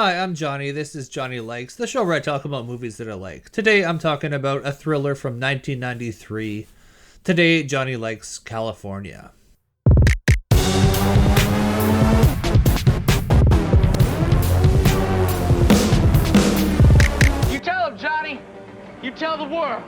Hi, I'm Johnny. This is Johnny Likes, the show where I talk about movies that I like. Today I'm talking about a thriller from 1993. Today, Johnny likes California. You tell him, Johnny. You tell the world.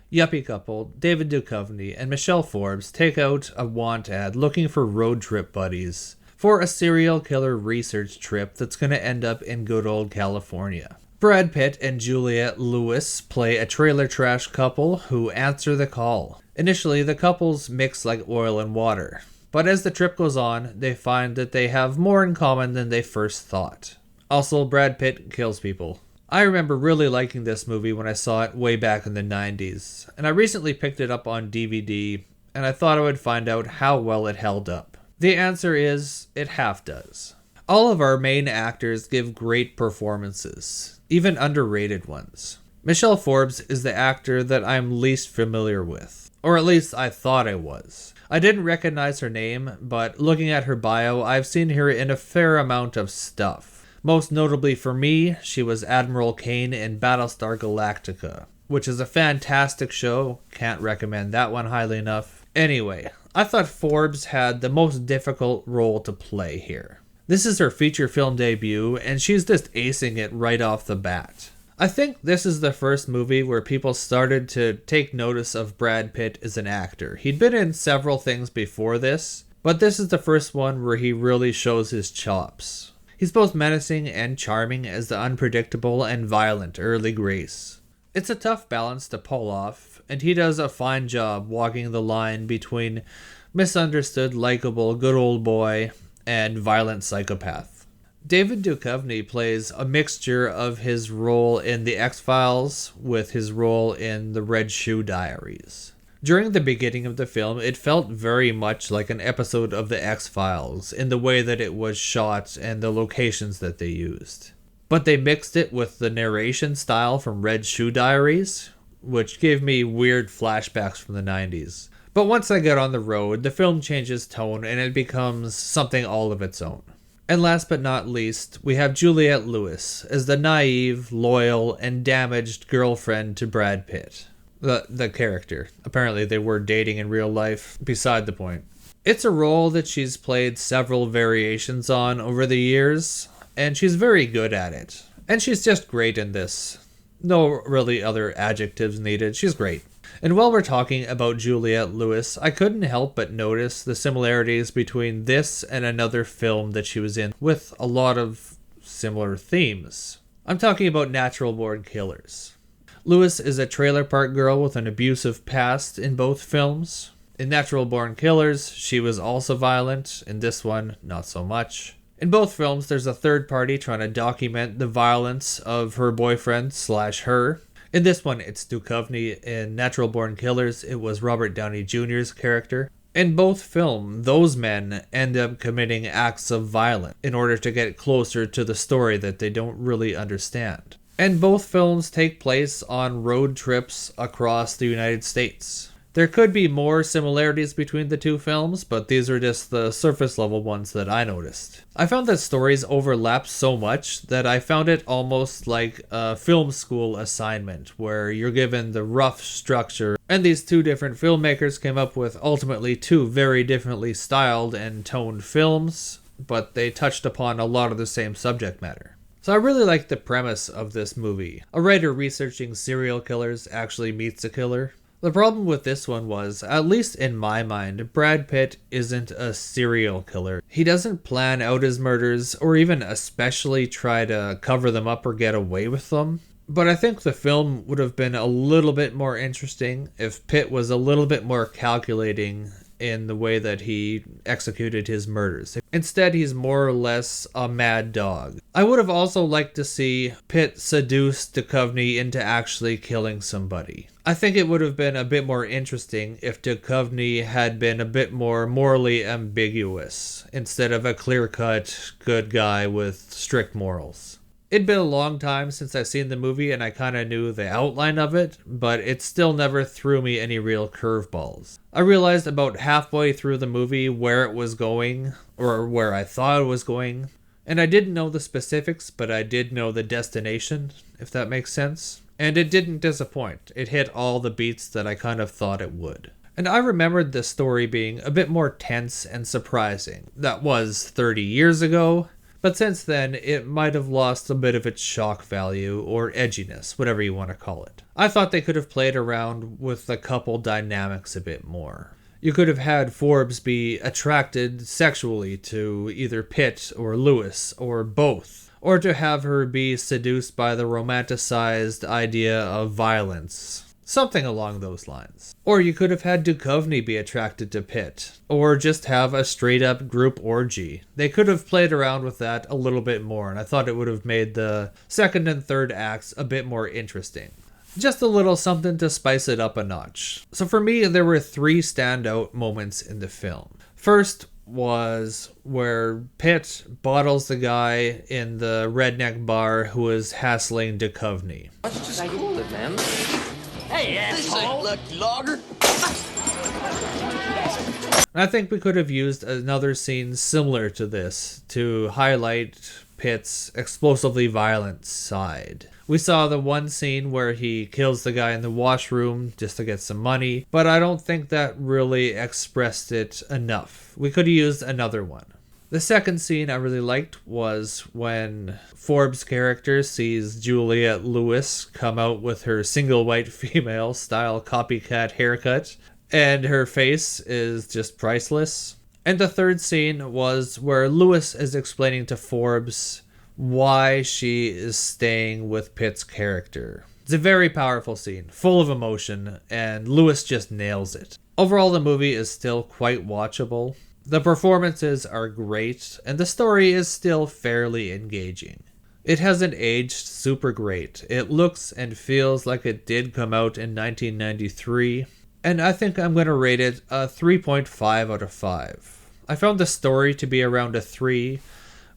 Yuppie couple David Duchovny and Michelle Forbes take out a want ad looking for road trip buddies for a serial killer research trip that's going to end up in good old California. Brad Pitt and Juliette Lewis play a trailer trash couple who answer the call. Initially, the couples mix like oil and water, but as the trip goes on, they find that they have more in common than they first thought. Also, Brad Pitt kills people. I remember really liking this movie when I saw it way back in the 90s, and I recently picked it up on DVD, and I thought I would find out how well it held up. The answer is, it half does. All of our main actors give great performances, even underrated ones. Michelle Forbes is the actor that I'm least familiar with, or at least I thought I was. I didn't recognize her name, but looking at her bio, I've seen her in a fair amount of stuff. Most notably for me, she was Admiral Kane in Battlestar Galactica, which is a fantastic show. Can't recommend that one highly enough. Anyway, I thought Forbes had the most difficult role to play here. This is her feature film debut, and she's just acing it right off the bat. I think this is the first movie where people started to take notice of Brad Pitt as an actor. He'd been in several things before this, but this is the first one where he really shows his chops. He's both menacing and charming as the unpredictable and violent early Grace. It's a tough balance to pull off, and he does a fine job walking the line between misunderstood, likable, good old boy and violent psychopath. David Duchovny plays a mixture of his role in The X-Files with his role in The Red Shoe Diaries. During the beginning of the film, it felt very much like an episode of The X-Files in the way that it was shot and the locations that they used. But they mixed it with the narration style from Red Shoe Diaries, which gave me weird flashbacks from the 90s. But once I got on the road, the film changes tone and it becomes something all of its own. And last but not least, we have Juliette Lewis as the naive, loyal, and damaged girlfriend to Brad Pitt. The character. Apparently they were dating in real life, beside the point. It's a role that she's played several variations on over the years, and she's very good at it. And she's just great in this. No really other adjectives needed, she's great. And while we're talking about Juliette Lewis, I couldn't help but notice the similarities between this and another film that she was in, with a lot of similar themes. I'm talking about Natural Born Killers. Lewis is a trailer park girl with an abusive past in both films. In Natural Born Killers, she was also violent. In this one, not so much. In both films, there's a third party trying to document the violence of her boyfriend/her. In this one, it's Duchovny. In Natural Born Killers, it was Robert Downey Jr.'s character. In both films, those men end up committing acts of violence in order to get closer to the story that they don't really understand. And both films take place on road trips across the United States. There could be more similarities between the two films, but these are just the surface level ones that I noticed. I found that stories overlap so much that I found it almost like a film school assignment, where you're given the rough structure, and these two different filmmakers came up with ultimately two very differently styled and toned films, but they touched upon a lot of the same subject matter. So I really like the premise of this movie. A writer researching serial killers actually meets a killer. The problem with this one was, at least in my mind, Brad Pitt isn't a serial killer. He doesn't plan out his murders or even especially try to cover them up or get away with them. But I think the film would have been a little bit more interesting if Pitt was a little bit more calculating in the way that he executed his murders. Instead, he's more or less a mad dog. I would have also liked to see Pitt seduce Duchovny into actually killing somebody. I think it would have been a bit more interesting if Duchovny had been a bit more morally ambiguous, instead of a clear-cut good guy with strict morals. It'd been a long time since I've seen the movie and I kind of knew the outline of it, but it still never threw me any real curveballs. I realized about halfway through the movie where it was going, or where I thought it was going, And I didn't know the specifics, but I did know the destination, if that makes sense. And it didn't disappoint. It hit all the beats that I kind of thought it would. And I remembered this story being a bit more tense and surprising. That was 30 years ago, but since then, it might have lost a bit of its shock value or edginess, whatever you want to call it. I thought they could have played around with the couple dynamics a bit more. You could have had Forbes be attracted sexually to either Pitt or Lewis, or both. Or to have her be seduced by the romanticized idea of violence. Something along those lines. Or you could have had Duchovny be attracted to Pitt. Or just have a straight up group orgy. They could have played around with that a little bit more, and I thought it would have made the second and third acts a bit more interesting. Just a little something to spice it up a notch. So for me, there were 3 standout moments in the film. First was where Pitt bottles the guy in the redneck bar who was hassling Duchovny. Let's just cool it, man. Hey, asshole! This ain't lucky lager. I think we could have used another scene similar to this to highlight Pitt's explosively violent side. We saw the one scene where he kills the guy in the washroom just to get some money, but I don't think that really expressed it enough. We could have used another one. The second scene I really liked was when Forbes' character sees Juliette Lewis come out with her single white female style copycat haircut, and her face is just priceless. And the third scene was where Lewis is explaining to Forbes why she is staying with Pitt's character. It's a very powerful scene, full of emotion, and Lewis just nails it. Overall, the movie is still quite watchable. The performances are great, and the story is still fairly engaging. It hasn't aged super great. It looks and feels like it did come out in 1993, and I think I'm going to rate it a 3.5 out of 5. I found the story to be around a 3,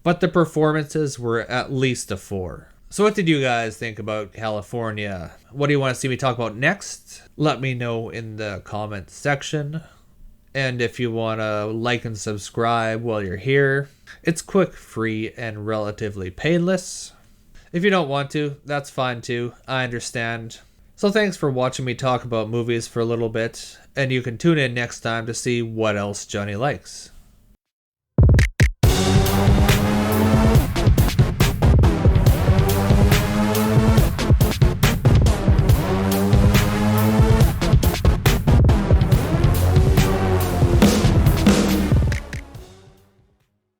but the performances were at least a 4. So what did you guys think about Kalifornia? What do you want to see me talk about next? Let me know in the comments section. And if you want to like and subscribe while you're here, it's quick, free, and relatively painless. If you don't want to, that's fine too. I understand. So thanks for watching me talk about movies for a little bit, and you can tune in next time to see what else Johnny likes.